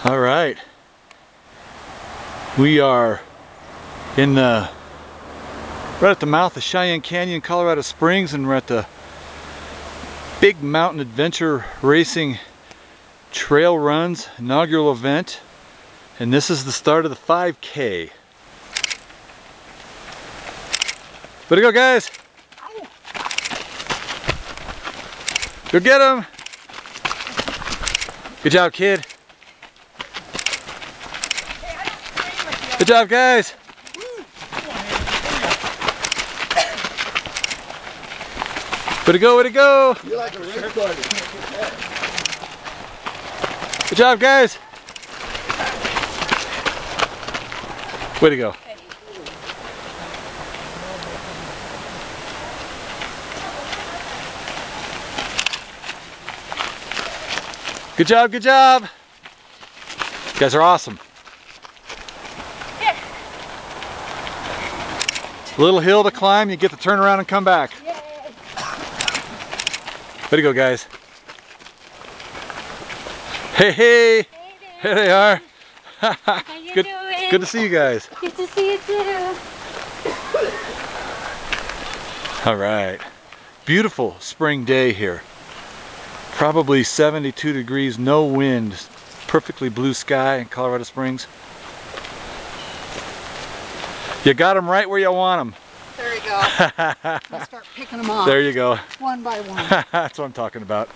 All right, we are in the right at the mouth of Cheyenne Canyon, Colorado Springs, and we're at the Big Mountain Adventure Racing Trail Runs inaugural event, and this is the start of the 5K. Way to go, guys! Go get them! Good job, kid. Good job, guys. Way to go, way to go. You're like a race car. Good job, guys. Way to go. Good job, good job. You guys are awesome. A little hill to climb, you get to turn around and come back. Yay. Way to go, guys. Hey, hey. Here they are. How you doing? Good to see you guys. Good to see you too. All right. Beautiful spring day here. Probably 72 degrees, no wind, perfectly blue sky in Colorado Springs. You got them right where you want them. There you go. I'll start picking them off. There you go. One by one. That's what I'm talking about.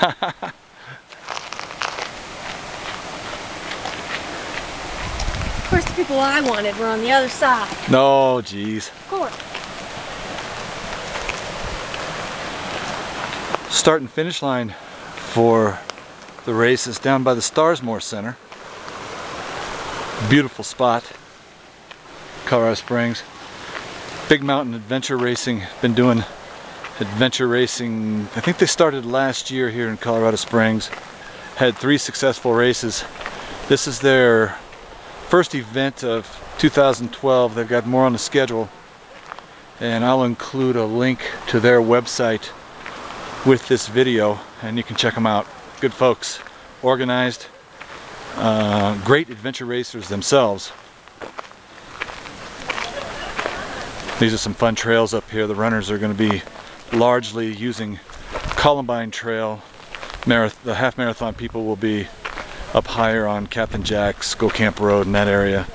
Of course, the people I wanted were on the other side. No, geez. Of course. Start and finish line for the race is down by the Starsmore Center. Beautiful spot. Colorado Springs. Big Mountain Adventure Racing, been doing adventure racing, I think they started last year here in Colorado Springs. Had 3 successful races. This is their first event of 2012. They've got more on the schedule, and I'll include a link to their website with this video, and you can check them out. Good folks, organized, great adventure racers themselves. These are some fun trails up here. The runners are going to be largely using Columbine Trail. The half marathon people will be up higher on Captain Jack's Go Camp Road in that area.